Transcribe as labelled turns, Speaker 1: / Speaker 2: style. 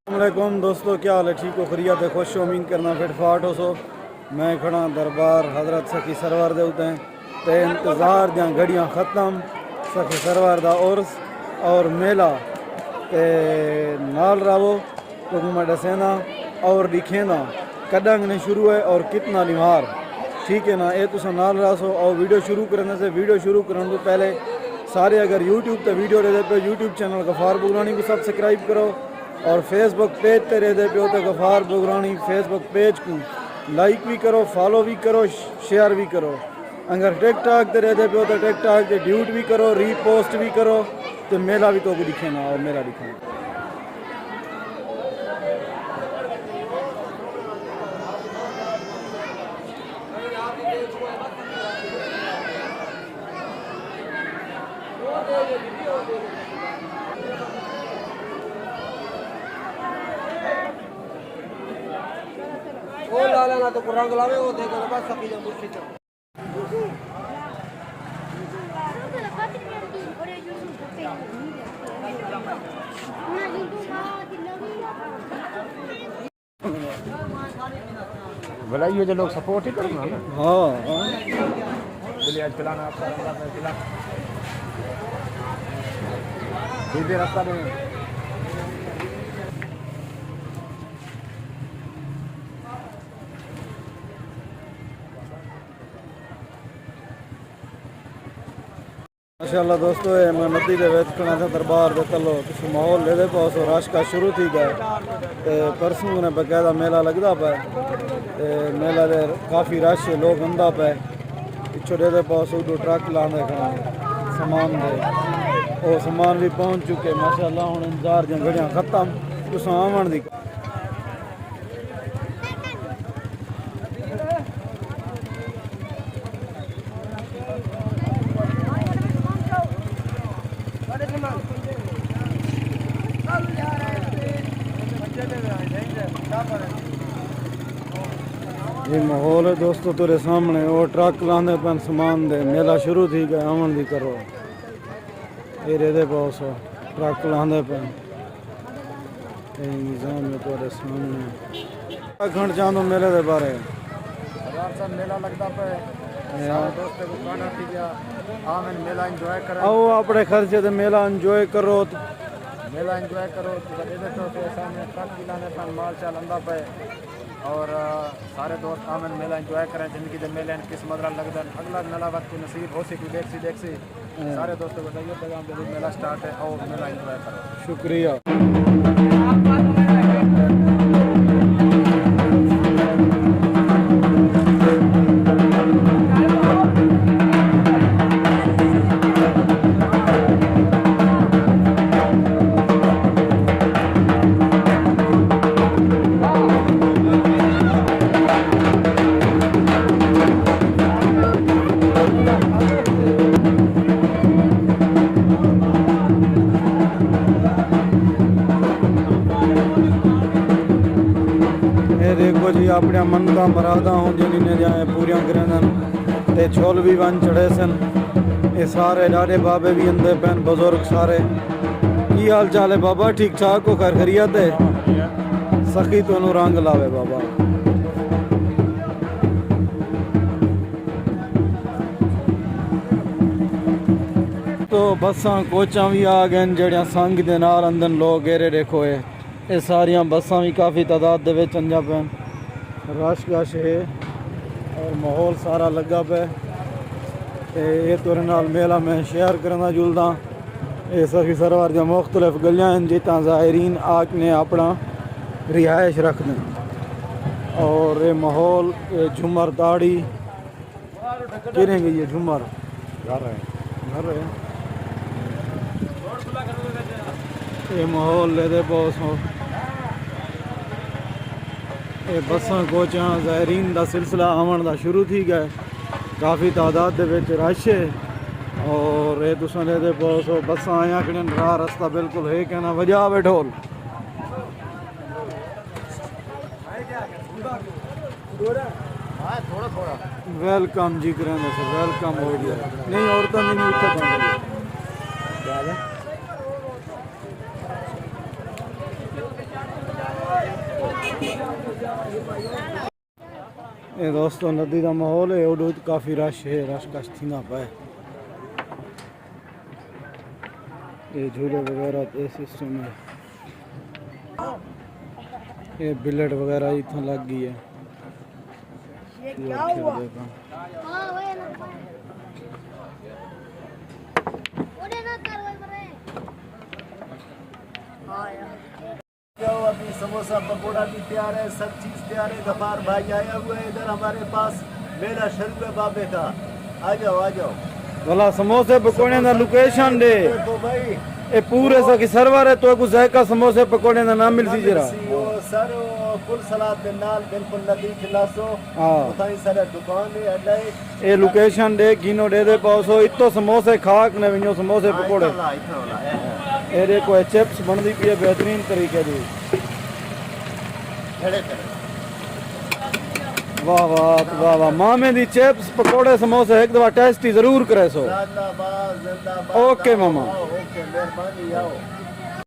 Speaker 1: अस्सलामुअलैकुम दोस्तों, क्या हाल है? ठीक हो? खैरियत है? खुश उम्मीद करना फिट फाट हो सो। मैं खड़ा दरबार हजरत सखी सरवर दे उते ते इंतज़ार दियां घड़ियां ख़त्म। सखी सरवर दा उर्स और मेला ते नाल रहो तो मैं दसेना और दिखेना कदंग ने शुरू है और कितना निहार। ठीक है ना? ये तुम नाल रहो और वीडियो शुरू करने से वीडियो शुरू करने तो पहले सारे अगर यूट्यूब पे वीडियो दे पे यूट्यूब चैनल गफ़ार बुगरानी को सब्सक्राइब करो और फेसबुक पेज पे रह दे पे तो गफ़ार बुगरानी फेसबुक पेज को लाइक भी करो, फॉलो भी करो, शेयर भी करो। अगर टिकटॉक ते रह दे पे तो टिकटॉक ते ड्यूट भी करो, रीपोस्ट भी करो। तो मेला भी तो दिखे ना और मेला दिखे।
Speaker 2: वो ला लेना तो रंग लावे वो देखो बस सकी जब मुर्शिद
Speaker 3: भला ये जो लोग सपोर्ट ही करना ना।
Speaker 1: हाँ
Speaker 3: चलिए आज चलाना आपका रास्ता पे चला सीधे रास्ता में
Speaker 1: माशाअल्लाह दोस्तों, ये मैं नदी के विच खड़ा था दरबार दे तलो कुछ माहौल ले पास और रश का शुरू थी गया। परसों ने बकायदा मेला लगता पे मेला दे काफ़ी रश लोग आंदा पे पिछो दे पास उधर ट्रक लाने खड़ा सामान दे वो सामान भी पहुँच चुके माशाअल्लाह। हुण इंतजार दी घड़ियां खत्म तुस आवन दी। ये माहौल है दोस्तों तेरे सामने वो ट्रक लाने पन सामान दे मेला शुरू थी गया आवन दी करो। ये रेदे पास ट्रक लाने पन निज़ाम है तेरे सामने। घंट चांदो मेले दे बारे
Speaker 3: मेला लगता पे दोस्तों को खाना थी गया आमन मेला एंजॉय करो।
Speaker 1: आओ अपने खर्चे से मेला एंजॉय करो
Speaker 3: मेला एंजॉय करो तो सामने ट्रक दिलाने पर माल चाल अंदा पे और सारे दोस्त आमन मेला एंजॉय करें। जिंदगी के मेले किस्मत लगता है अगला मेला वक्त नसीब हो सी देख सी सारे दोस्तों को बताइए पैगाम मेला स्टार्ट है और मेला एंजॉय करो।
Speaker 1: शुक्रिया। देखो जी अपने मनता मरादा हूँ जिन्हें जाए पूरियां करें ते छोल भी वन चढ़े सन। ये सारे डाडे बाबे भी अंदर पैन बुजुर्ग सारे। की हाल चाल है बाबा? ठीक ठाक हो? खैर खैरियत है? सखी तो रंग लावे बाबा। तो बसा कोचा भी आ गए जड़ियाँ संग दे नाल अंदर लोग घेरे देखो ये सारिया बसा भी काफ़ी तादाद दे विच अंजा पैन रश गश है और माहौल सारा लगा पे। ये तुरे नाल मेला में शेयर करना जुलदा ये सखी सरवर दी मुख्तलिफ गलियां जितना ज़ायरीन आके अपना रिहाइश रख दें। और ये माहौल ये झूमर दाड़ी किरेंगे ये झूमर घर है ये माहौल ले दे बॉस हो। ये बसा कोचा ज़ायरीन का सिलसिला आवन का शुरू थी गया काफ़ी तादाद दे विच रश है। और ये तुसां ले दे बॉस हो बसा आया कि राह रास्ता बिल्कुल है कहना वजा बैठोल।
Speaker 3: हाँ थोड़ा थोड़ा
Speaker 1: वेलकम जी करें से वेलकम हो गया नहीं औरतें भी नहीं उत्तर बन ये दोस्तों नदी का माहौल है उडो काफ़ी रश है रश कश थी ना पाए ये झूले वगैरह ये सिस्टम है ये बिलेट वगैरह इतना लग गई है
Speaker 3: अभी समोसा पकौड़ा भी तैयार है, सब चीज तैयार है। गफार भाई आया हुआ है इधर हमारे पास, मेला शुरू है बाबे का। आ जाओ आ जाओ।
Speaker 1: भला समोसे पकौड़े का लोकेशन दे
Speaker 3: देखो भाई
Speaker 1: ये पूरे सा की सर्वर है तो कुछ जायका समोसे पकौड़े का नाम मिल सी जरा
Speaker 3: वो सर कुल सलाद के नाल बिल्कुल नदी खिलासो
Speaker 1: हाँ
Speaker 3: उताई सारा दुकान है अड्डा है।
Speaker 1: ये लोकेशन दे गिनो दे पाओ इतो समोसे खाक ने विनो समोसे पकौड़े ये देखो चिप्स बनती पी है बेहतरीन तरीके की वाह वाह वाह वाह मामे दी चिप्स पकौड़े समोसे एक दफा टेस्ट ही जरूर करे सो
Speaker 3: जिंदाबाद जिंदाबाद।
Speaker 1: ओके मामा
Speaker 3: ओके मेहरबानी आओ।